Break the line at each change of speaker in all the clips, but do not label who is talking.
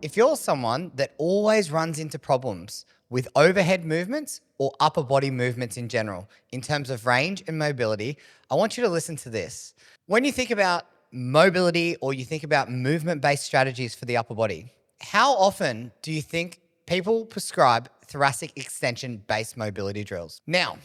if you're someone that always runs into problems with overhead movements or upper body movements in general, in terms of range and mobility, I want you to listen to this. When you think about mobility or you think about movement-based strategies for the upper body, how often do you think people prescribe thoracic extension-based mobility drills? Now,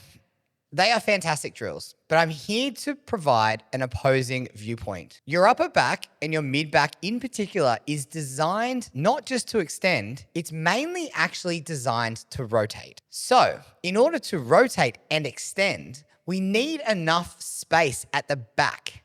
they are fantastic drills, but I'm here to provide an opposing viewpoint. Your upper back and your mid back in particular is designed not just to extend, it's mainly actually designed to rotate. So, in order to rotate and extend, we need enough space at the back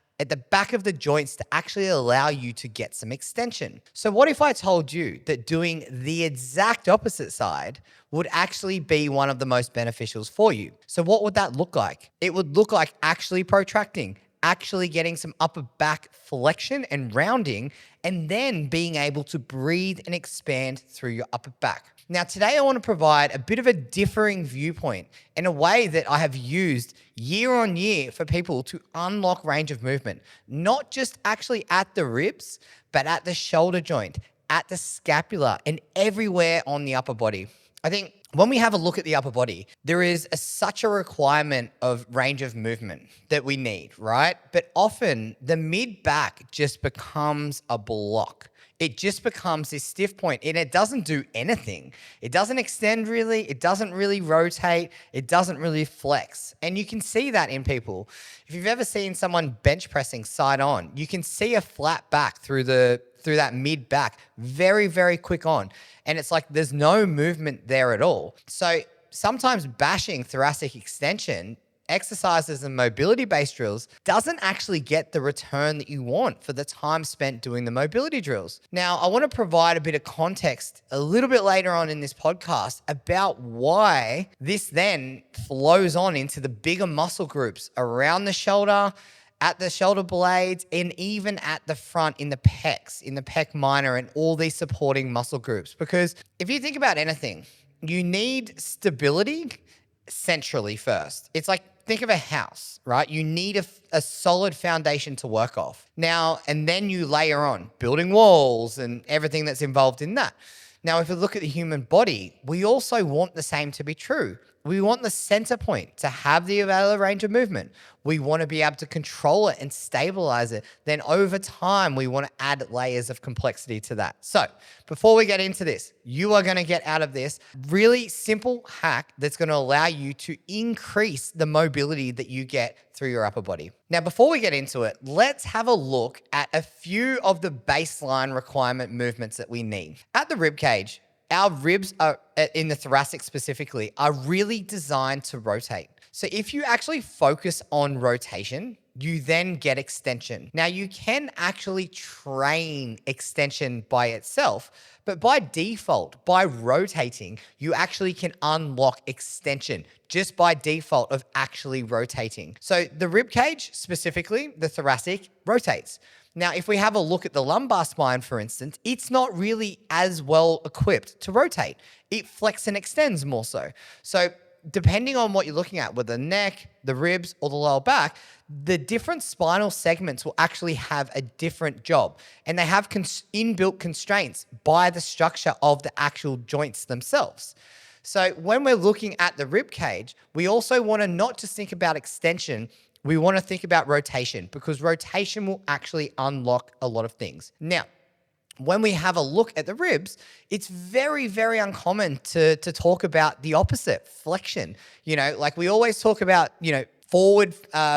of the joints to actually allow you to get some extension. So what if I told you that doing the exact opposite side would actually be one of the most beneficials for you? So what would that look like? It would look like actually protracting, actually getting some upper back flexion and rounding, and then being able to breathe and expand through your upper back. Now, today I want to provide a bit of a differing viewpoint in a way that I have used year on year for people to unlock range of movement, not just actually at the ribs, but at the shoulder joint, at the scapula, and everywhere on the upper body. I think when we have a look at the upper body, there is such a requirement of range of movement that we need, right? But often the mid back just becomes a block. It just becomes this stiff point and it doesn't do anything. It doesn't extend really. It doesn't really rotate. It doesn't really flex. And you can see that in people. If you've ever seen someone bench pressing side on, you can see a flat back through that mid back very, very quick on. And it's like there's no movement there at all. So sometimes bashing thoracic extension exercises and mobility-based drills doesn't actually get the return that you want for the time spent doing the mobility drills. Now, I want to provide a bit of context a little bit later on in this podcast about why this then flows on into the bigger muscle groups around the shoulder, at the shoulder blades, and even at the front in the pecs, in the pec minor, and all these supporting muscle groups. Because if you think about anything, you need stability centrally first. It's like, think of a house, right? You need a solid foundation to work off. Now, and then you layer on building walls and everything that's involved in that. Now, if we look at the human body, we also want the same to be true. We want the center point to have the available range of movement. We want to be able to control it and stabilize it. Then over time, we want to add layers of complexity to that. So before we get into this, you are going to get out of this really simple hack that's going to allow you to increase the mobility that you get through your upper body. Now, before we get into it, let's have a look at a few of the baseline requirement movements that we need. At the rib cage, our ribs are, in the thoracic specifically, are really designed to rotate. So if you actually focus on rotation, you then get extension. Now, you can actually train extension by itself, but by default, by rotating, you actually can unlock extension just by default of actually rotating. So the rib cage, specifically the thoracic, rotates. Now, if we have a look at the lumbar spine, for instance, it's not really as well equipped to rotate. It flexes and extends more so. So depending on what you're looking at, with the neck, the ribs, or the lower back, the different spinal segments will actually have a different job. And they have inbuilt constraints by the structure of the actual joints themselves. So when we're looking at the rib cage, we also want to not just think about extension, we want to think about rotation, because rotation will actually unlock a lot of things. Now, when we have a look at the ribs, it's very, very uncommon to talk about the opposite, flexion. You know, like we always talk about, forward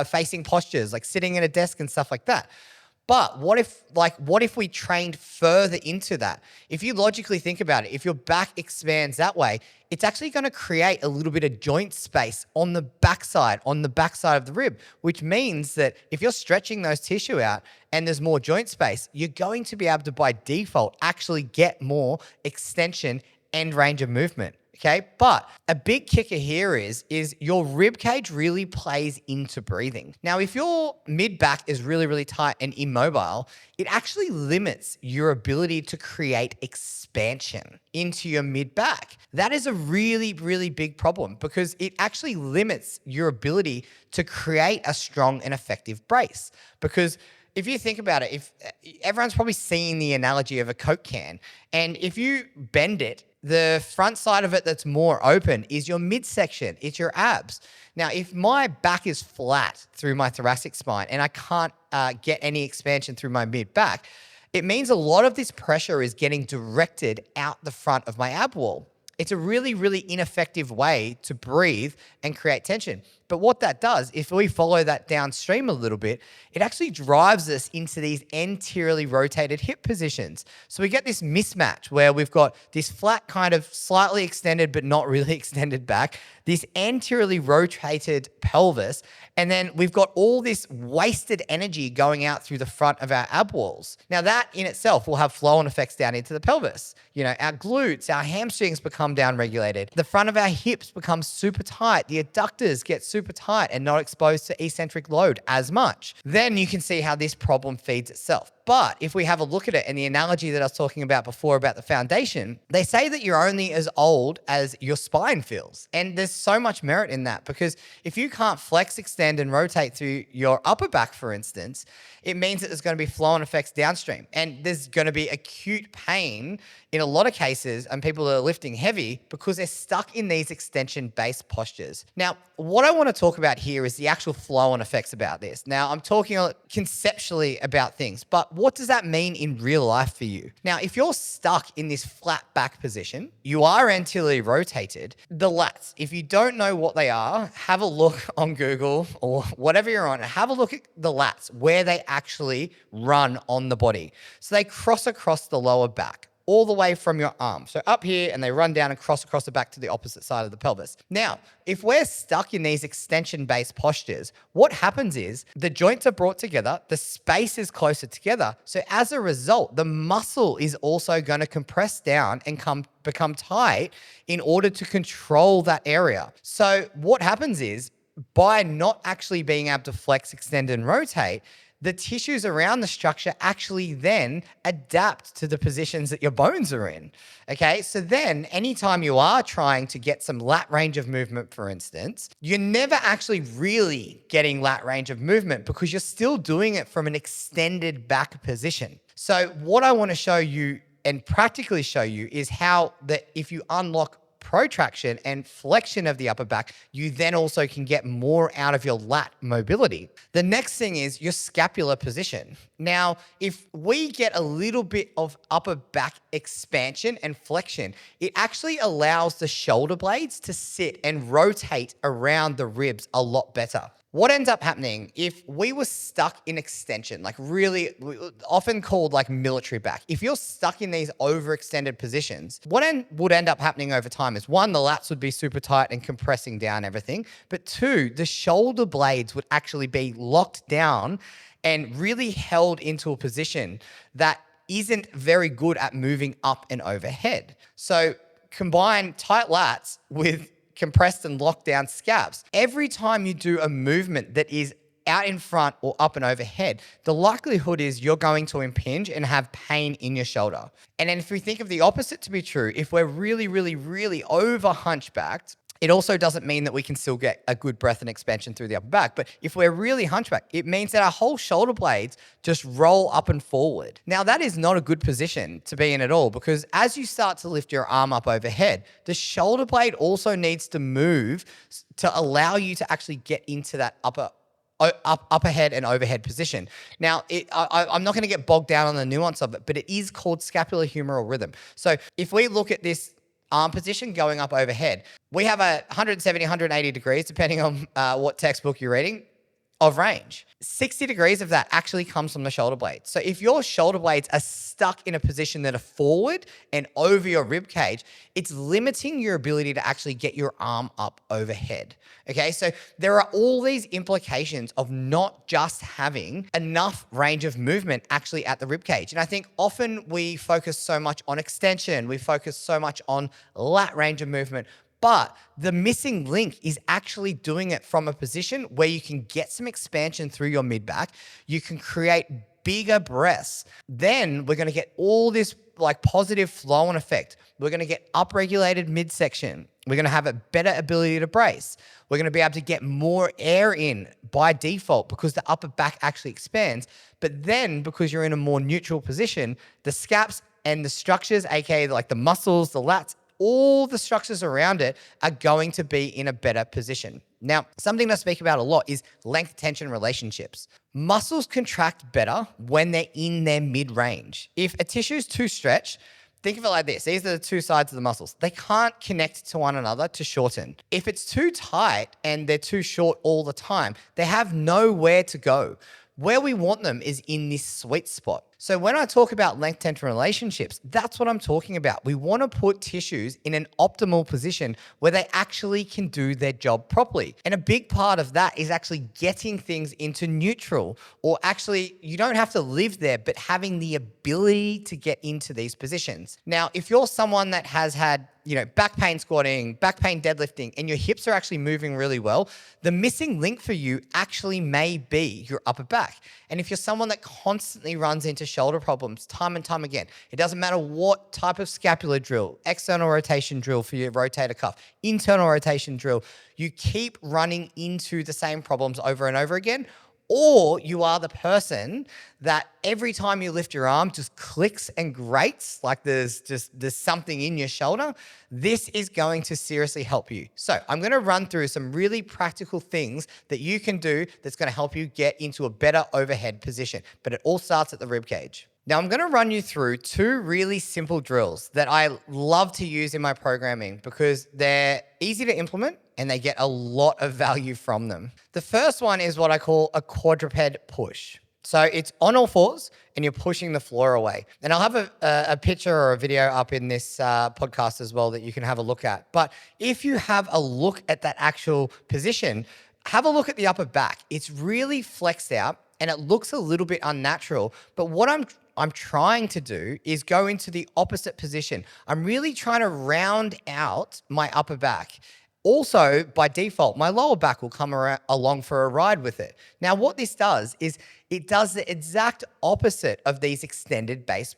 facing postures, like sitting at a desk and stuff like that. But what if we trained further into that? If you logically think about it, if your back expands that way, it's actually going to create a little bit of joint space on the backside of the rib, which means that if you're stretching those tissue out and there's more joint space, you're going to be able to, by default, actually get more extension and range of movement. Okay, but a big kicker here is your rib cage really plays into breathing. Now, if your mid back is really, really tight and immobile, it actually limits your ability to create expansion into your mid back. That is a really, really big problem, because it actually limits your ability to create a strong and effective brace. Because if you think about it, if everyone's probably seen the analogy of a Coke can, and if you bend it, the front side of it that's more open is your midsection, it's your abs. Now, if my back is flat through my thoracic spine and I can't get any expansion through my mid back, it means a lot of this pressure is getting directed out the front of my ab wall. It's a really, really ineffective way to breathe and create tension. But what that does, if we follow that downstream a little bit, it actually drives us into these anteriorly rotated hip positions. So we get this mismatch where we've got this flat kind of slightly extended but not really extended back, this anteriorly rotated pelvis, and then we've got all this wasted energy going out through the front of our ab walls. Now that in itself will have flow-on effects down into the pelvis. You know, our glutes, our hamstrings become down-regulated. The front of our hips becomes super tight. The adductors get super tight and not exposed to eccentric load as much. Then you can see how this problem feeds itself. But if we have a look at it, and the analogy that I was talking about before about the foundation, they say that you're only as old as your spine feels. And there's so much merit in that, because if you can't flex, extend, and rotate through your upper back, for instance, it means that there's going to be flow-on effects downstream. And there's going to be acute pain in a lot of cases, and people that are lifting heavy because they're stuck in these extension-based postures. Now, what I want to talk about here is the actual flow-on effects about this. Now, I'm talking conceptually about things, but what does that mean in real life for you? Now, if you're stuck in this flat back position, you are anteriorly rotated, the lats, if you don't know what they are, have a look on Google or whatever you're on, have a look at the lats, where they actually run on the body. So they cross across the lower back, all the way from your arm. So up here, and they run down and cross across the back to the opposite side of the pelvis. Now, if we're stuck in these extension-based postures, what happens is the joints are brought together, the space is closer together. So as a result, the muscle is also going to compress down and become tight in order to control that area. So what happens is, by not actually being able to flex, extend, and rotate, the tissues around the structure actually then adapt to the positions that your bones are in. Okay, so then anytime you are trying to get some lat range of movement, for instance, you're never actually really getting lat range of movement because you're still doing it from an extended back position. So what I want to show you and practically show you is how that if you unlock protraction and flexion of the upper back, you then also can get more out of your lat mobility. The next thing is your scapular position. Now, if we get a little bit of upper back expansion and flexion, it actually allows the shoulder blades to sit and rotate around the ribs a lot better. What ends up happening if we were stuck in extension, like really often called like military back, if you're stuck in these overextended positions, what would end up happening over time is, one, the lats would be super tight and compressing down everything. But two, the shoulder blades would actually be locked down and really held into a position that isn't very good at moving up and overhead. So combine tight lats with compressed and locked down scaps. Every time you do a movement that is out in front or up and overhead, the likelihood is you're going to impinge and have pain in your shoulder. And then if we think of the opposite to be true, if we're really, really, really over hunchbacked, it also doesn't mean that we can still get a good breath and expansion through the upper back. But if we're really hunchbacked, it means that our whole shoulder blades just roll up and forward. Now, that is not a good position to be in at all, because as you start to lift your arm up overhead, the shoulder blade also needs to move to allow you to actually get into that upper head and overhead position. Now, I'm not going to get bogged down on the nuance of it, but it is called scapulohumeral rhythm. So if we look at this arm position going up overhead, we have a 170, 180 degrees, depending on what textbook you're reading, of range. 60 degrees of that actually comes from the shoulder blades. So if your shoulder blades are stuck in a position that are forward and over your rib cage, it's limiting your ability to actually get your arm up overhead. Okay, so there are all these implications of not just having enough range of movement actually at the rib cage. And I think often we focus so much on extension, we focus so much on lat range of movement, but the missing link is actually doing it from a position where you can get some expansion through your mid back. You can create bigger breaths. Then we're going to get all this like positive flow on effect. We're going to get upregulated midsection. We're going to have a better ability to brace. We're going to be able to get more air in by default because the upper back actually expands. But then because you're in a more neutral position, the scaps and the structures, aka like the muscles, the lats, all the structures around it are going to be in a better position. Now, something I speak about a lot is length tension relationships. Muscles contract better when they're in their mid-range. If a tissue is too stretched, think of it like this. These are the two sides of the muscles. They can't connect to one another to shorten. If it's too tight and they're too short all the time, they have nowhere to go. Where we want them is in this sweet spot. So when I talk about length tension relationships, that's what I'm talking about. We want to put tissues in an optimal position where they actually can do their job properly. And a big part of that is actually getting things into neutral, or actually you don't have to live there, but having the ability to get into these positions. Now, if you're someone that has had back pain squatting, back pain deadlifting, and your hips are actually moving really well, the missing link for you actually may be your upper back. And if you're someone that constantly runs into shoulder problems time and time again, it doesn't matter what type of scapular drill, external rotation drill for your rotator cuff, internal rotation drill, you keep running into the same problems over and over again. Or you are the person that every time you lift your arm just clicks and grates, like there's something in your shoulder. This is going to seriously help you. So I'm going to run through some really practical things that you can do that's going to help you get into a better overhead position. But it all starts at the rib cage. Now, I'm going to run you through two really simple drills that I love to use in my programming because they're easy to implement and they get a lot of value from them. The first one is what I call a quadruped push. So it's on all fours and you're pushing the floor away. And I'll have a picture or a video up in this podcast as well that you can have a look at. But if you have a look at that actual position, have a look at the upper back. It's really flexed out and it looks a little bit unnatural. But what I'm trying to do is go into the opposite position. I'm really trying to round out my upper back. Also, by default, my lower back will come along for a ride with it. Now, what this does is it does the exact opposite of these extended base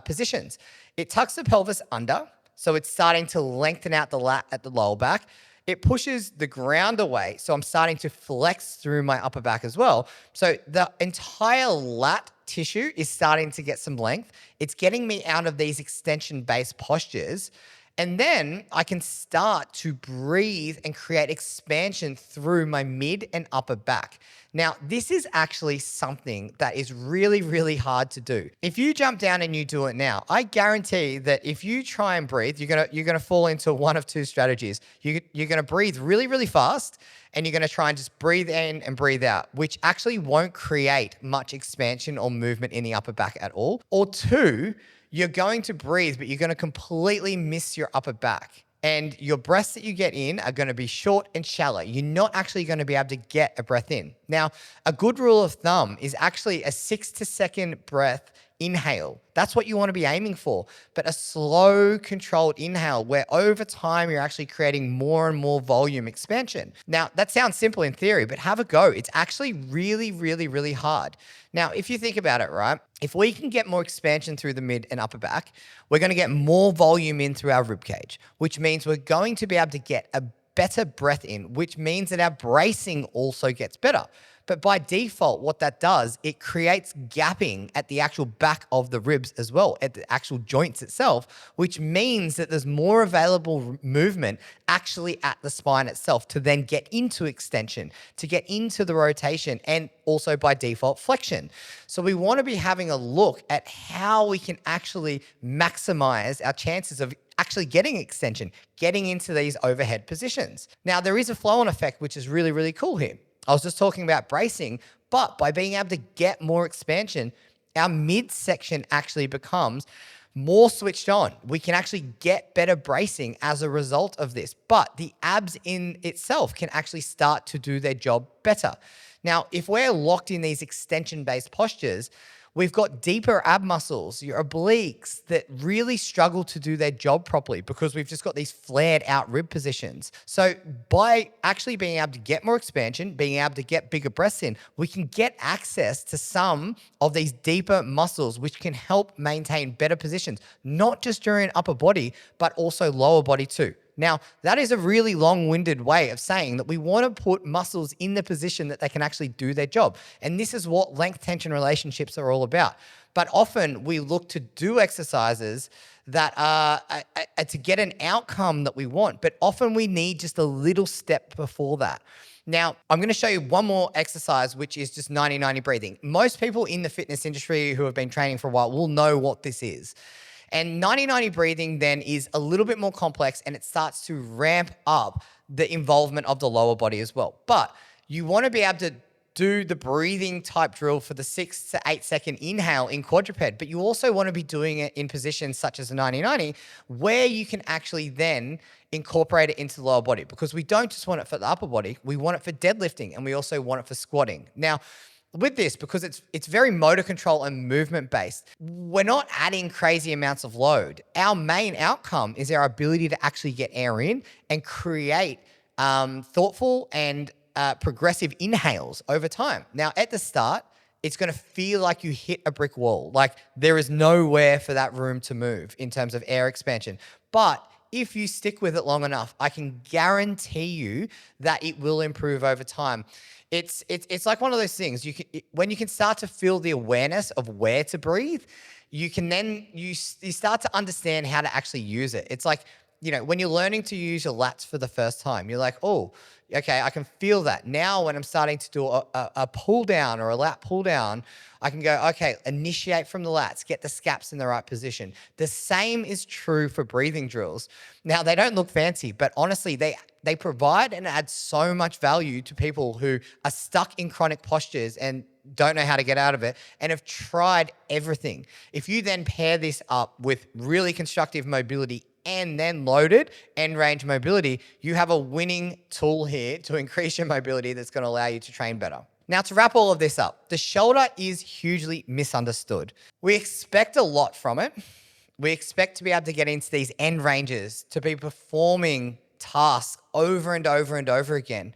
positions. It tucks the pelvis under, so it's starting to lengthen out the lat at the lower back. It pushes the ground away, so I'm starting to flex through my upper back as well. So the entire lat tissue is starting to get some length. It's getting me out of these extension-based postures. And then I can start to breathe and create expansion through my mid and upper back. Now, this is actually something that is really, really hard to do. If you jump down and you do it now, I guarantee that if you try and breathe, you're gonna fall into one of two strategies. You're gonna breathe really, really fast, and you're gonna try and just breathe in and breathe out, which actually won't create much expansion or movement in the upper back at all. Or two, you're going to breathe, but you're going to completely miss your upper back. And your breaths that you get in are going to be short and shallow. You're not actually going to be able to get a breath in. Now, a good rule of thumb is actually a 6 to second breath inhale. That's what you want to be aiming for, but a slow, controlled inhale where over time you're actually creating more and more volume expansion. Now, that sounds simple in theory, but have a go. It's actually really, really, really hard. Now, if you think about it, right, if we can get more expansion through the mid and upper back, we're going to get more volume in through our rib cage, which means we're going to be able to get a better breath in, which means that our bracing also gets better. But by default, what that does, it creates gapping at the actual back of the ribs as well, at the actual joints itself, which means that there's more available movement actually at the spine itself to then get into extension, to get into the rotation, and also by default flexion. So we want to be having a look at how we can actually maximize our chances of actually getting extension, getting into these overhead positions. Now, there is a flow-on effect, which is really, really cool here. I was just talking about bracing, but by being able to get more expansion, our midsection actually becomes more switched on. We can actually get better bracing as a result of this, but the abs in itself can actually start to do their job better. Now, if we're locked in these extension-based postures, We've got deeper ab muscles, your obliques, that really struggle to do their job properly because we've just got these flared out rib positions. So by actually being able to get more expansion, being able to get bigger breaths in, we can get access to some of these deeper muscles, which can help maintain better positions, not just during upper body, but also lower body too. Now, that is a really long-winded way of saying that we want to put muscles in the position that they can actually do their job. And this is what length tension relationships are all about. But often we look to do exercises that are to get an outcome that we want, but often we need just a little step before that. Now, I'm going to show you one more exercise, which is just 90-90 breathing. Most people in the fitness industry who have been training for a while will know what this is. And 90-90 breathing then is a little bit more complex, and it starts to ramp up the involvement of the lower body as well. But you want to be able to do the breathing type drill for the 6 to 8 second inhale in quadruped, but you also want to be doing it in positions such as a 90-90 where you can actually then incorporate it into the lower body, because we don't just want it for the upper body, we want it for deadlifting, and we also want it for squatting. Now, with this, because it's very motor control and movement based, we're not adding crazy amounts of load. Our main outcome is our ability to actually get air in and create thoughtful and progressive inhales over time. Now, at the start, it's going to feel like you hit a brick wall. Like there is nowhere for that room to move in terms of air expansion. But if you stick with it long enough, I can guarantee you that it will improve over time. It's like one of those things. When you can start to feel the awareness of where to breathe, you can then you start to understand how to actually use it. It's like, when you're learning to use your lats for the first time, you're like, oh, okay, I can feel that. Now when I'm starting to do a pull down or a lat pull down, I can go, okay, initiate from the lats, get the scaps in the right position. The same is true for breathing drills. Now, they don't look fancy, but honestly, they provide and add so much value to people who are stuck in chronic postures and don't know how to get out of it and have tried everything. If you then pair this up with really constructive mobility and then loaded end range mobility, you have a winning tool here to increase your mobility that's going to allow you to train better. Now, to wrap all of this up, the shoulder is hugely misunderstood. We expect a lot from it. We expect to be able to get into these end ranges, to be performing tasks over and over and over again.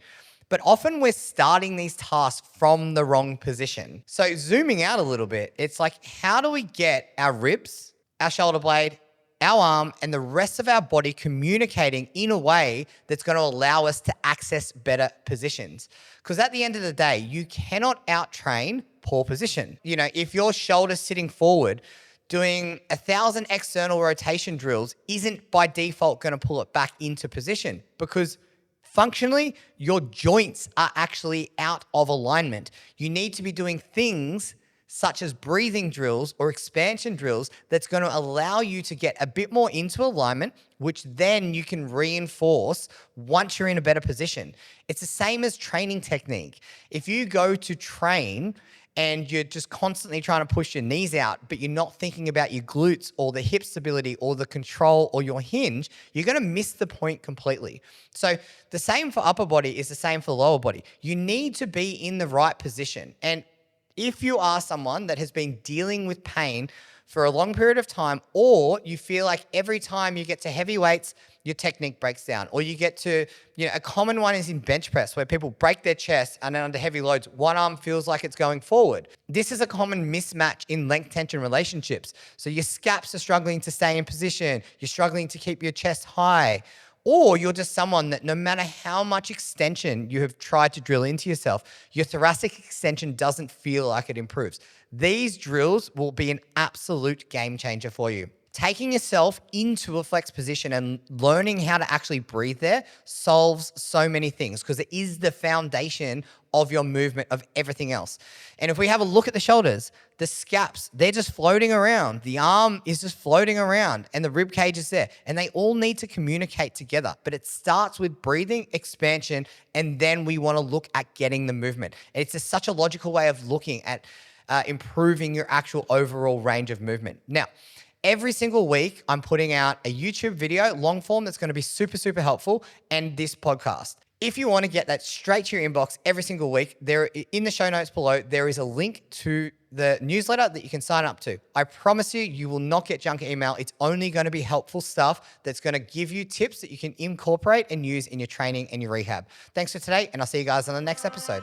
But often we're starting these tasks from the wrong position. So zooming out a little bit, it's like, how do we get our ribs, our shoulder blade, our arm, and the rest of our body communicating in a way that's going to allow us to access better positions? Because at the end of the day, you cannot out-train poor position. If your shoulder's sitting forward, doing 1,000 external rotation drills isn't by default going to pull it back into position, because functionally, your joints are actually out of alignment. You need to be doing things such as breathing drills or expansion drills that's going to allow you to get a bit more into alignment, which then you can reinforce once you're in a better position. It's the same as training technique. If you go to train and you're just constantly trying to push your knees out, but you're not thinking about your glutes or the hip stability or the control or your hinge, you're going to miss the point completely. So the same for upper body is the same for lower body. You need to be in the right position. And if you are someone that has been dealing with pain for a long period of time, or you feel like every time you get to heavy weights, your technique breaks down, or you get to, a common one is in bench press where people break their chest and then under heavy loads, one arm feels like it's going forward. This is a common mismatch in length tension relationships. So your scaps are struggling to stay in position. You're struggling to keep your chest high. Or you're just someone that no matter how much extension you have tried to drill into yourself, your thoracic extension doesn't feel like it improves. These drills will be an absolute game changer for you. Taking yourself into a flex position and learning how to actually breathe there solves so many things, because it is the foundation of your movement of everything else. And if we have a look at the shoulders, the scaps, they're just floating around. The arm is just floating around and the rib cage is there, and they all need to communicate together. But it starts with breathing, expansion, and then we want to look at getting the movement. It's such a logical way of looking at improving your actual overall range of movement. Now, every single week, I'm putting out a YouTube video, long form, that's going to be super, super helpful, and this podcast. If you want to get that straight to your inbox every single week, there in the show notes below, there is a link to the newsletter that you can sign up to. I promise you, you will not get junk email. It's only going to be helpful stuff that's going to give you tips that you can incorporate and use in your training and your rehab. Thanks for today, and I'll see you guys on the next episode.